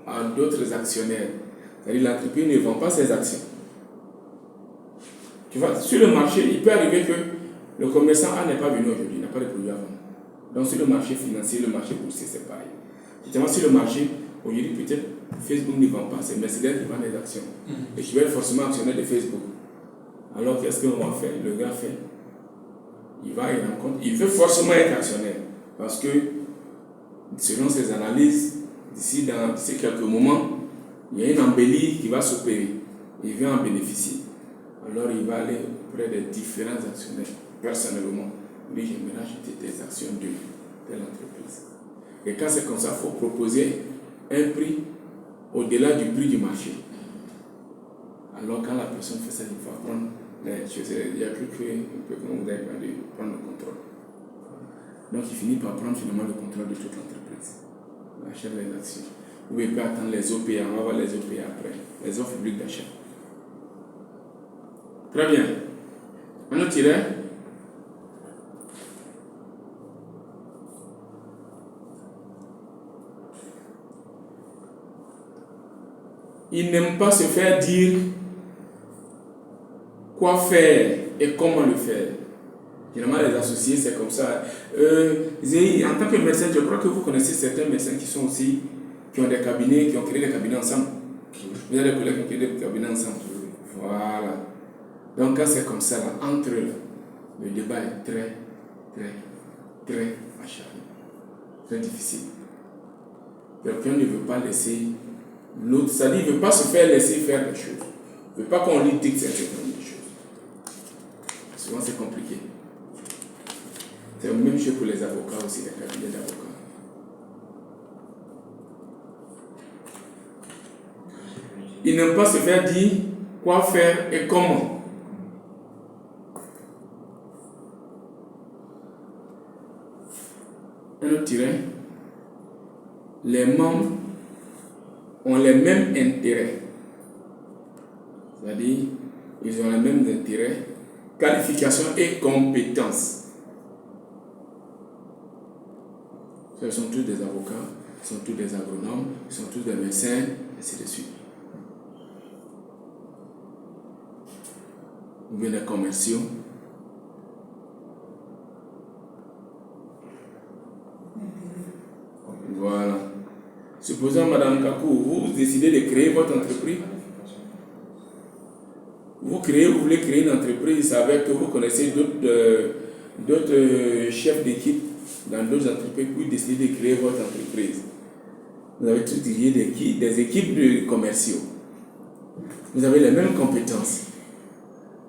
à d'autres actionnaires. C'est-à-dire l'entreprise ne vend pas ses actions. Tu vois, sur le marché, il peut arriver que le commerçant A n'est pas venu aujourd'hui, il n'a pas de produit à vendre. Donc sur le marché financier, le marché boursier, c'est pareil. Justement, sur le marché, aujourd'hui, peut-être Facebook ne vend pas, c'est Mercedes qui vend des actions. Et qui va être forcément actionnaire de Facebook. Alors qu'est-ce qu'on va faire? Le gars fait, il rencontre, il veut forcément être actionnaire. Parce que, selon ses analyses, d'ici quelques moments, il y a une embellie qui va s'opérer. Il veut en bénéficier. Alors il va aller auprès des différents actionnaires. Personnellement, lui, j'aimerais acheter des actions de telle entreprise. Et quand c'est comme ça, il faut proposer un prix au-delà du prix du marché. Alors quand la personne fait ça, il faut prendre les choses. Il y a plus que comme vous avez parlé, prendre le contrôle. Donc il finit par prendre finalement le contrôle de toute l'entreprise. Il achète les actions. Ou il peut attendre les OPA, on va voir les OPA après, les offres publiques d'achat. Très bien. Un autre tiret. Il n'aime pas se faire dire quoi faire et comment le faire. Généralement, les associés, c'est comme ça. En tant que médecin, je crois que vous connaissez certains médecins qui ont des cabinets, qui ont créé des cabinets ensemble. Vous avez des collègues qui ont créé des cabinets ensemble. Voilà. Donc, quand c'est comme ça, là, entre eux, le débat est très, très, très acharné. Très difficile. Quelqu'un ne veut pas laisser l'autre, c'est-à-dire il ne veut pas se faire laisser faire les choses. Il ne veut pas qu'on lui dicte certaines choses. Souvent, c'est compliqué. C'est la même chose pour les avocats aussi, les cabinets d'avocats. Il n'aime pas se faire dire quoi faire et comment. Un autre tiret. Les membres ont les mêmes intérêts. C'est-à-dire, ils ont les mêmes intérêts, qualifications et compétences. Ce sont tous des avocats, ils sont tous des agronomes, ils sont tous des médecins, et ainsi de suite. Ou bien des commerciaux. Voilà. Supposons, Madame Kakou, vous décidez de créer votre entreprise. Vous voulez créer une entreprise, il s'avère que vous connaissez d'autres chefs d'équipe dans d'autres entreprises, vous décidez de créer votre entreprise. Vous avez tous des équipes de commerciaux. Vous avez les mêmes compétences.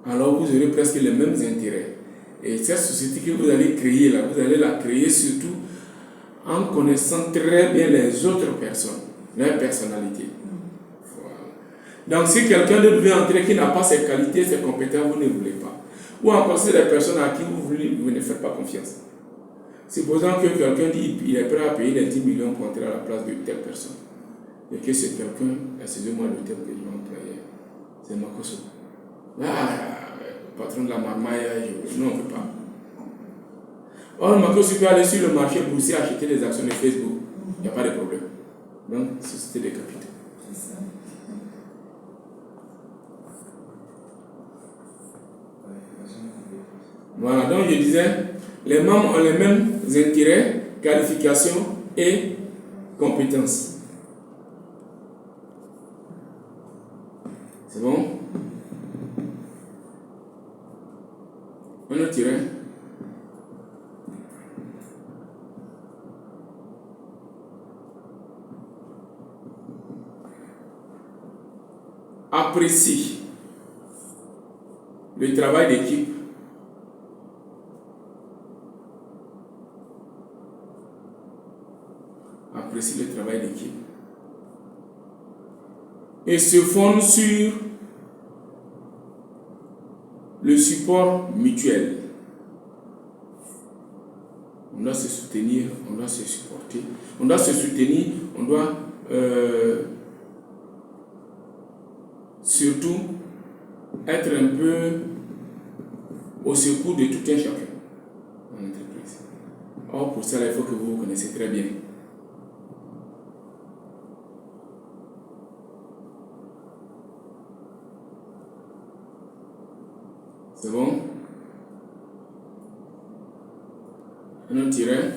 Alors vous aurez presque les mêmes intérêts. Et cette société que vous allez créer là, vous allez la créer surtout en connaissant très bien les autres personnes, leurs personnalités. Voilà. Donc si quelqu'un d'autre veut entrer qui n'a pas ses qualités, ses compétences, vous ne voulez pas. Ou encore c'est des personnes à qui vous ne faites pas confiance. Supposons que quelqu'un dit qu'il est prêt à payer les 10 millions pour entrer à la place de telle personne. Et que c'est quelqu'un, excusez-moi le terme que je vais employer, c'est Makoso. Patron de la marmaille, non, on ne peut pas. Or, Makoso peut aller sur le marché boursier acheter des actions de Facebook. Il n'y a pas de problème. Donc, société des capitaux. Voilà, donc je disais, les membres ont les mêmes intérêts, qualifications et compétences. C'est bon? On a tiré. Apprécie le travail d'équipe. Apprécie le travail d'équipe. Et se fonde sur le support mutuel. On doit se soutenir, on doit se supporter, on doit se soutenir, on doit surtout être un peu au secours de tout un chacun dans l'entreprise. Or, pour ça, il faut que vous vous connaissez très bien. C'est bon? Un autre tiret.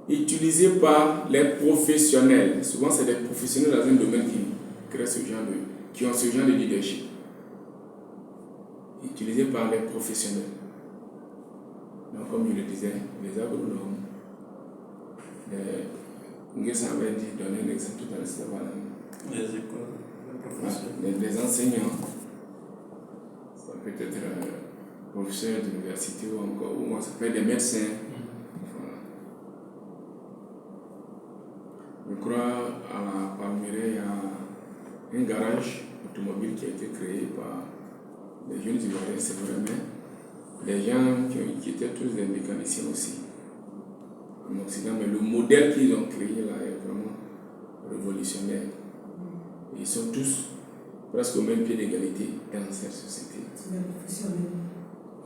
Utilisé par les professionnels. Souvent, c'est des professionnels dans un domaine qui ont ce genre de leadership. Utilisé par les professionnels. Donc, comme je le disais, les agronomes, Nguessa avait dit, donner un exemple tout à l'heure, c'était voilà. Les écoles, les professeurs. Les enseignants, ça peut être professeurs d'université ou encore, ou ça peut être des médecins. Voilà. Je crois à la Palmyre, il y a un garage automobile qui a été créé par des jeunes Ivoiriens, c'est vrai, mais des gens qui étaient tous des mécaniciens aussi en Occident, mais le modèle qu'ils ont créé là est vraiment révolutionnaire. Ils sont tous presque au même pied d'égalité dans cette société. C'est des professionnels.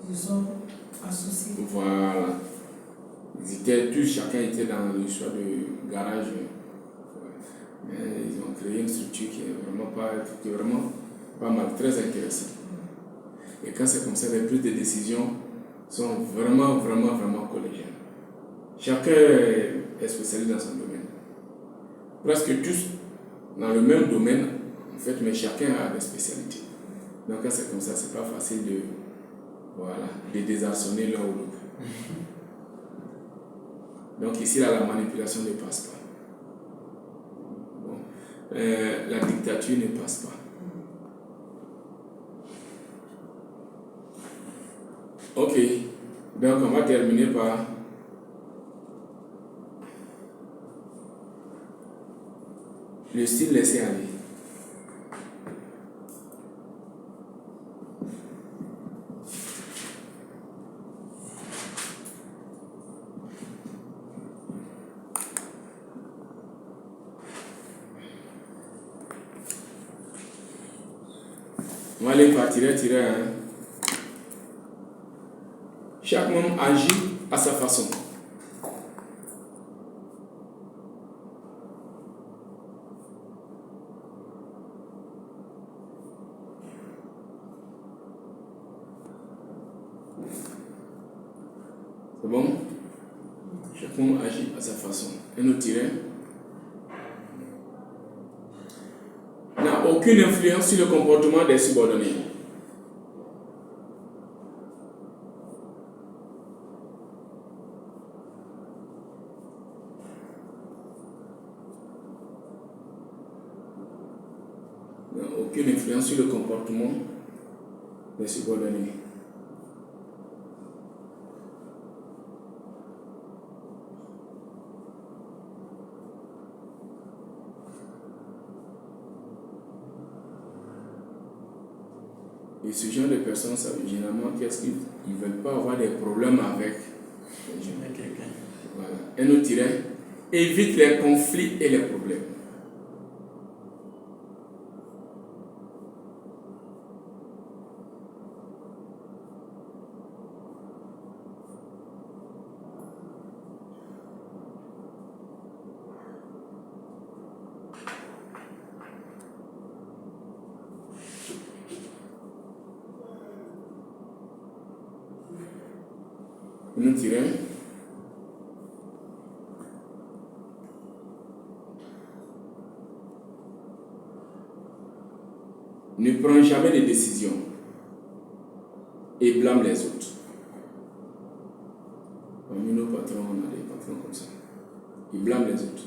Ils sont associés. Voilà. Chacun était dans le choix de garage. Mais ils ont créé une structure qui est vraiment pas mal, très intéressante. Et quand c'est comme ça, les prises de décision sont vraiment collégiales. Chacun est spécialisé dans son domaine. Presque tous dans le même domaine, en fait, mais chacun a des spécialités. Donc quand c'est comme ça, c'est pas facile de désarçonner l'un ou l'autre. Donc ici, là, la manipulation ne passe pas. Bon. La dictature ne passe pas. Ok, donc on va terminer par le style laisser aller. On va aller par tirer. Hein. Chaque membre agit à sa façon. C'est bon? Chaque membre agit à sa façon. Un autre tiret. N'a aucune influence sur le comportement des subordonnés. Aucune influence sur le comportement des subordonnés. Et ce genre de personnes, ça, généralement, qu'est-ce qu'ils ne veulent pas avoir des problèmes avec les gens. Voilà. Un autre tiret, évite les conflits et les problèmes. Nous tirons. Ne prends jamais de décision et blâme les autres. Parmi nos patrons, on a des patrons comme ça. Ils blâment les autres.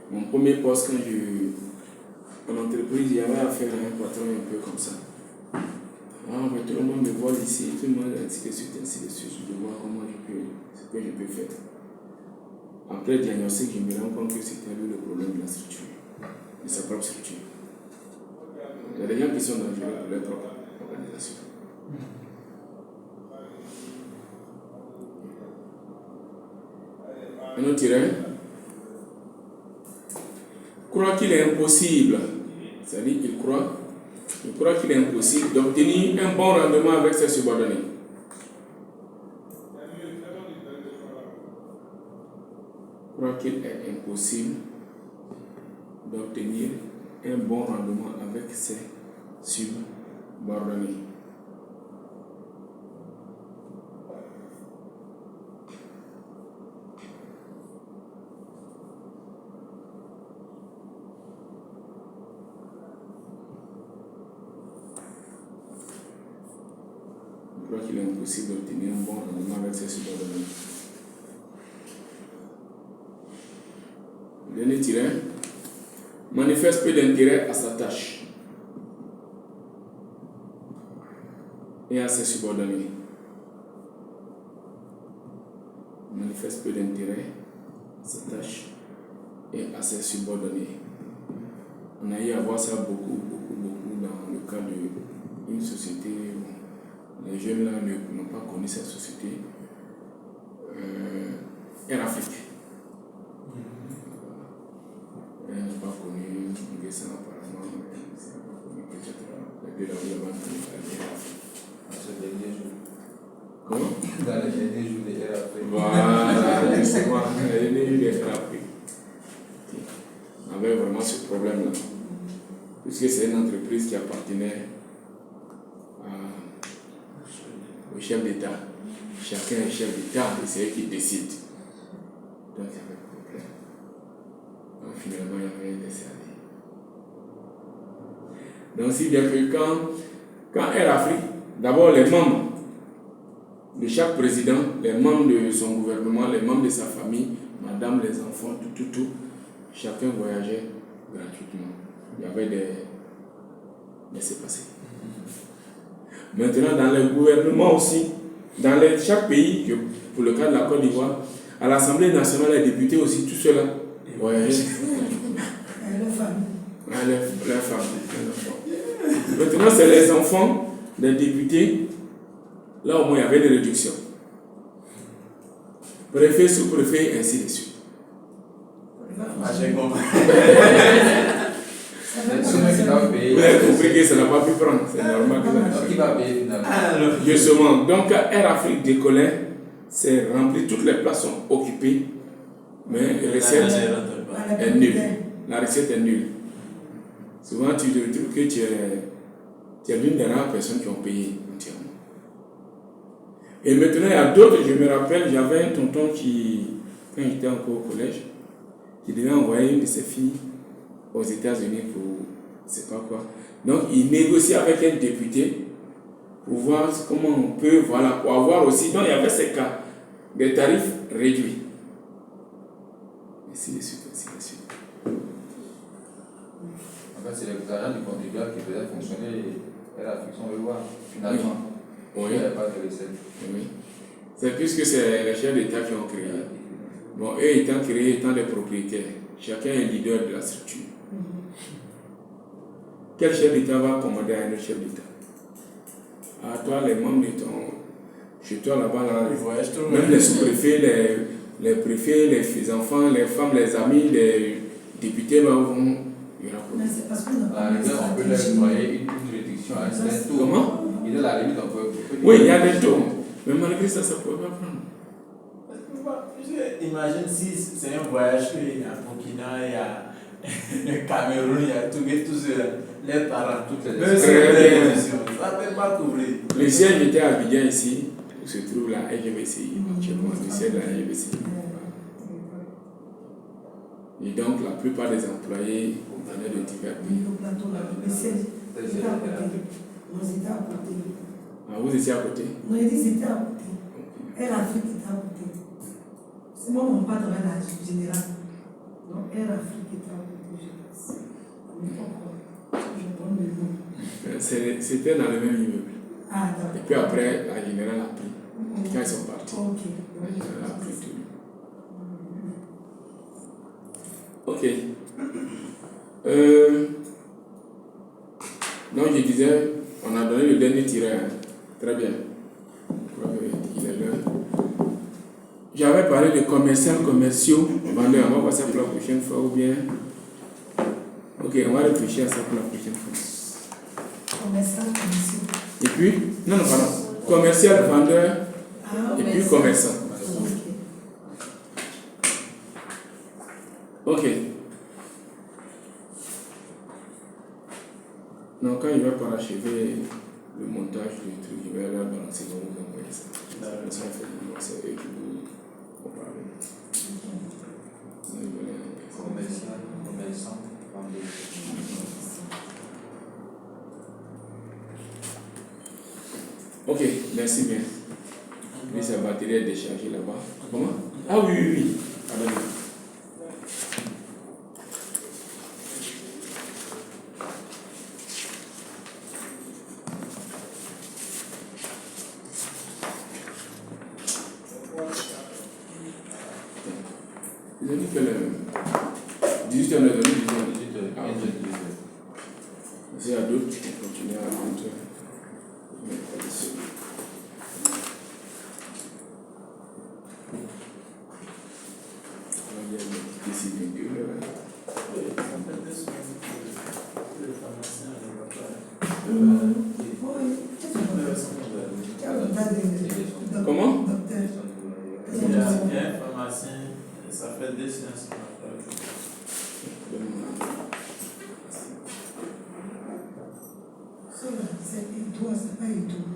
Mon premier poste, en entreprise, il y avait affaire à un patron un peu comme ça. Ah, mais tout le monde me voit ici, tout le monde ainsi de suite. Je vois ce que je peux faire. Après le diagnostic, je me rends compte que c'était lui le problème de la structure, de sa propre structure. Il y a des gens qui sont dangereux pour leur propre organisation. Un autre tiret. croit qu'il est impossible, c'est-à-dire il croit qu'il est impossible d'obtenir un bon rendement avec ses subordonnés. Croit qu'il est impossible d'obtenir un bon rendement avec ses subordonnés. Je crois qu'il est impossible d'obtenir un bon rendement avec ses subordonnés. Le dernier tiret manifeste peu d'intérêt à sa tâche et à ses subordonnés. Manifeste peu d'intérêt à sa tâche et à ses subordonnés. On a eu à voir ça beaucoup dans le cas d'une société où les jeunes là n'ont pas connu cette société. Air Afrique. Elle n'a pas connu Nguessan apparemment, peut-être les deux là-bas Air Afrique. Ce dernier jour. Comment? Dans les derniers jours de Air Afrique. Voilà, justement, les derniers jours de Air Afrique. On avait vraiment ce problème-là. Puisque c'est une entreprise qui appartenait au chef d'État. Chacun est chef d'État et c'est eux qui décident. Donc il y avait problème. Donc finalement, il y avait laissé aller. Donc si bien que quand Air Afrique, d'abord les membres de chaque président, les membres de son gouvernement, les membres de sa famille, madame, les enfants, tout, chacun voyageait gratuitement. Il y avait des laissez-passer. Maintenant, dans le gouvernement aussi, dans chaque pays, pour le cas de la Côte d'Ivoire, à l'Assemblée nationale, les députés aussi, tout cela voyageaient. Les femmes. Maintenant, c'est les enfants des députés. Là, au moins, il y avait des réductions. Préfet, sous-préfet, ainsi de suite. J'ai compris. Vous avez compris que ça n'a pas pu prendre. C'est normal que ça. Qui va payer finalement? Justement, donc Air Afrique décollait, c'est rempli, toutes les places sont occupées, mais la recette est nulle. La recette est nulle. Souvent, tu te retrouves que tu es l'une des rares personnes qui ont payé entièrement. Et maintenant, il y a d'autres, je me rappelle, j'avais un tonton qui, quand j'étais encore au collège, qui devait envoyer une de ses filles aux États-Unis pour je ne sais pas quoi. Donc, il négocie avec un député pour voir comment on peut, voilà, pour avoir aussi. Donc, il y avait ces cas, des tarifs réduits. Ainsi de suite, ainsi de suite. En fait, c'est les agents du contribuable qui faisaient fonctionner Air Afrique, on veut voir, finalement. Oui. Il n'y avait pas de recette. Oui. C'est puisque c'est les chefs d'État qui ont créé. Bon, eux étant créés, étant les propriétaires, chacun est leader de la structure. Quel chef d'État va commander à un autre chef d'État? À toi, les membres de ton. Chez toi là-bas, là, même les sous-préfets, les préfets, les enfants, les femmes, les amis, les députés là, vont. Il y aura Mais c'est parce qu'on n'a pas À la limite, on peut leur envoyer une réduction à un certain taux. Comment? Il est à la limite, on peut. Oui, il y a des taux. Mais malgré ça, ça ne pouvait pas prendre. Imagine si c'est un voyage qu'il y a Burkina, il y a le Cameroun, il y a tous les parents, toutes les éditions. Ça ne peut pas couvrir. Le siège était à Abidjan ici, où se trouve la LGBCI, actuellement, le siège de la LGBCI. Et donc, la plupart des employés venaient de divers pays. Le siège était à côté. Nous étions à côté. Ah, vous étiez à côté? Non, ils étaient à côté. Air Afrique était à côté. C'est moi mon patron là, général. Donc Air Afrique était à côté, je pense. Je donne le nom. C'était dans le même immeuble. Ah, d'accord. Et puis après, la générale a pris. Quand ils sont partis, Ok. la générale a pris tout. Ok. Donc je disais, on a donné le dernier tirage. Très bien. Je crois qu'il est l'heure. J'avais parlé de commerciaux, vendeurs. On va passer pour la prochaine fois ou bien Ok, on va réfléchir à ça pour la prochaine fois. Commerçant, commercial. Et puis, non, pardon. Commercial, vendeur, Ah, et puis commerçant. ok. Ok. Donc, quand il va parachever le montage du truc, il va aller balancer, il va vous envoyer ça. Ça fait c'est eux qui vous parlent. Commercial, commerçant, vendeur. Ok, merci bien. Lui, sa batterie est déchargée là-bas. Comment? Ah oui, oui, oui. Ah, ben, ils ont dit que le 18h, on a donné 18h. Ah, ok. S'il y a d'autres, on continue à rentrer. Comment? Il y a un pharmacien, ça fait 2 séances qu'on a fait. Ça, c'est Idoua, c'est pas Idoua.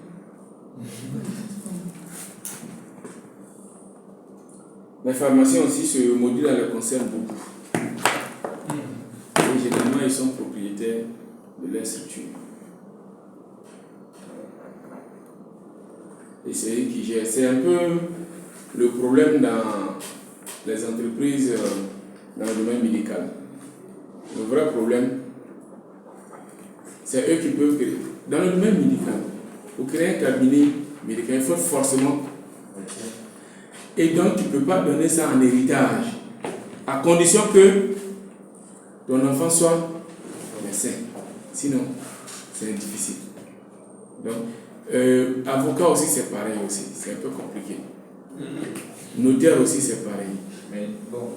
Les pharmaciens aussi, ce module-là le concerne beaucoup. Et généralement, ils sont propriétaires de leur structure. Et c'est eux qui gèrent. C'est un peu le problème dans les entreprises dans le domaine médical. Le vrai problème, c'est eux qui peuvent créer. Dans le domaine médical, pour créer un cabinet médical, il faut forcément. Et donc, tu ne peux pas donner ça en héritage, à condition que ton enfant soit médecin. Sinon, c'est difficile. Donc, avocat aussi, c'est pareil aussi. C'est un peu compliqué. Notaire aussi, c'est pareil. Mais bon,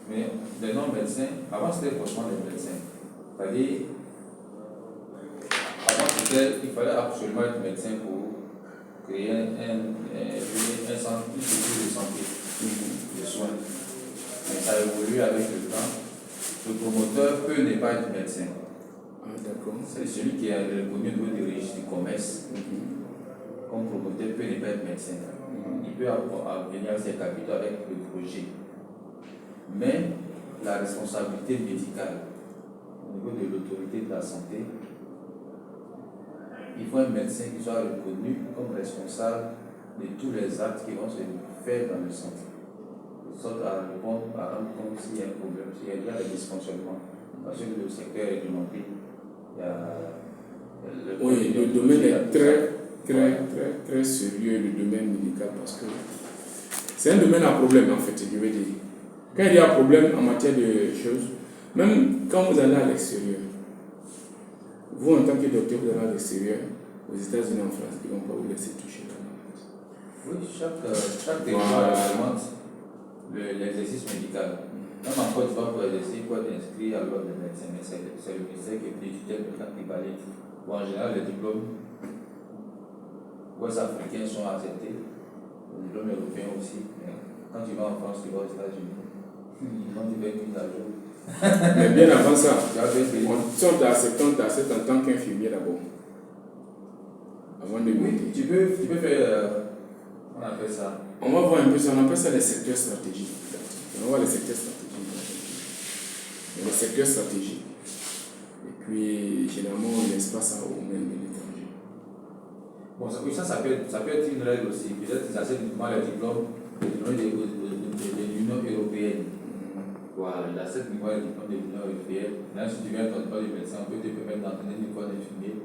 mais les non-médecins, avant c'était forcément des médecins. C'est-à-dire, avant il fallait absolument être médecin pour créer un centre, une structure de santé, de soins. Mais ça évolue avec le temps. Le promoteur peut ne pas être médecin. Ah, d'accord. C'est celui qui est reconnu au niveau du registre du commerce. Comme promoteur peut ne pas être médecin. Il peut venir ses capitaux avec le projet. Mais la responsabilité médicale au niveau de l'autorité de la santé, il faut un médecin qui soit reconnu comme responsable de tous les actes qui vont se faire dans le centre. De sorte à répondre, à rendre compte s'il y a un problème, s'il y a des dysfonctionnements. Parce que le secteur est réglementé. Il y a Oui, le domaine est très sérieux, le domaine médical, parce que c'est un domaine à problème, en fait, je veux dire. Quand il y a un problème en matière de choses, même quand vous allez à l'extérieur, vous, en tant que docteur, vous allez à l'extérieur, aux États-Unis, en France, ils ne vont pas vous laisser toucher la maladie. Oui, chaque territoire réglemente l'exercice médical. Même en Côte d'Ivoire, pour exercer, il faut être inscrit à l'ordre des médecins, mais c'est le ministère qui est tutelle de l'acte valide. Bon, en général, les diplômes ouest-africains sont acceptés, les diplômes européens aussi. Mais quand tu vas en France, tu vas aux États-Unis, quand tu vas être mis à jour. Mais bien avant ça, on t'accepte en tant qu'infirmier d'abord. Avant de Oui, tu peux faire. On appelle ça. On va voir un peu ça, on appelle ça les secteurs stratégiques. On va voir les secteurs stratégiques. Les secteurs stratégiques. Et puis, généralement, on laisse pas ça au même de l'étranger. Bon, ça peut être une règle aussi. Peut-être qu'ils acceptent uniquement les diplômes de l'Union européenne. Voilà, ils acceptent uniquement les diplômes de l'Union européenne. Là, si tu viens ton diplôme de médecin, on peut te permettre d'entraîner une école d'infirmier.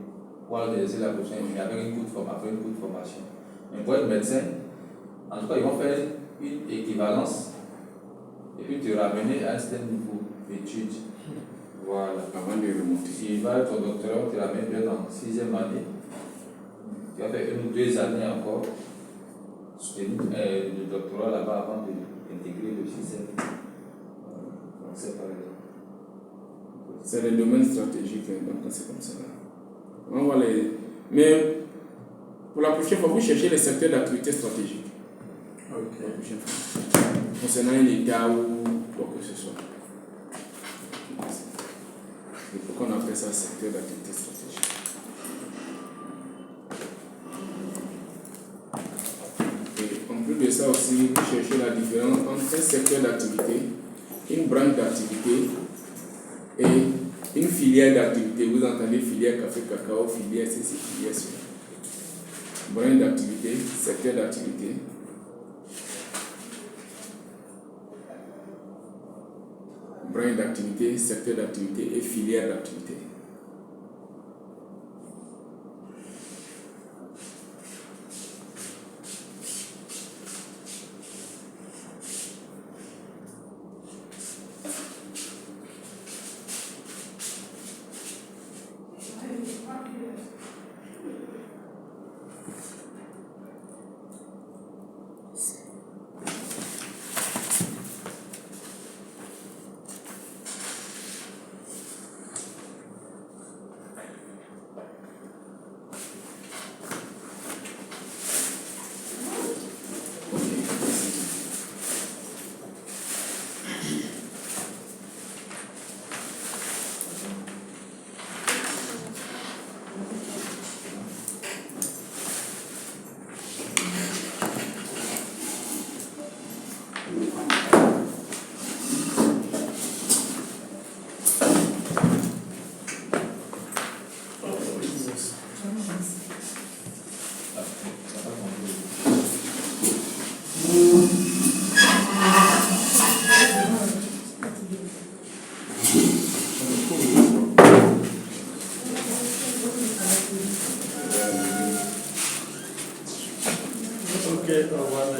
Ou alors d'exercer la profession infirmière avec une courte formation. Mais pour être médecin, en tout cas, ils vont faire une équivalence et puis te ramener à un certain niveau d'études. Voilà. Avant de remonter. Si tu vas ton doctorat, on te ramène peut-être en 6e année. Tu vas faire 1 ou 2 années encore le doctorat là-bas avant d'intégrer le système. Donc c'est pareil. C'est les domaines stratégiques, donc c'est comme ça. On va les... Mais pour la prochaine fois, vous cherchez les secteurs d'activité stratégique. Ok. La prochaine fois. Concernant un État ou quoi que ce soit. Et pourquoi on appelle ça secteur d'activité stratégique? Et en plus de ça aussi, vous cherchez la différence entre un secteur d'activité, une branche d'activité et une filière d'activité. Vous entendez filière café, cacao, filière ceci, filière cela. Branche d'activité, secteur d'activité. Branche d'activité, secteur d'activité et filière d'activité.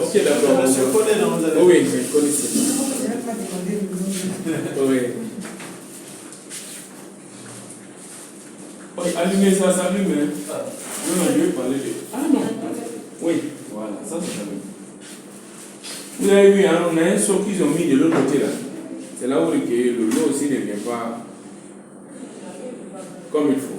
Ok, d'accord. Monsieur connaît, non, vous avez... Oui, je connais ça. Je n'ai pas demandé le nom. Oui. Oui, allumez ça, ça allume. Non, je vais parler de... Ah non. Oui, voilà, ça c'est allume. Vous avez vu, hein, on a un seau qu'ils ont mis de l'autre côté là. C'est là où le lot aussi ne vient pas comme il faut.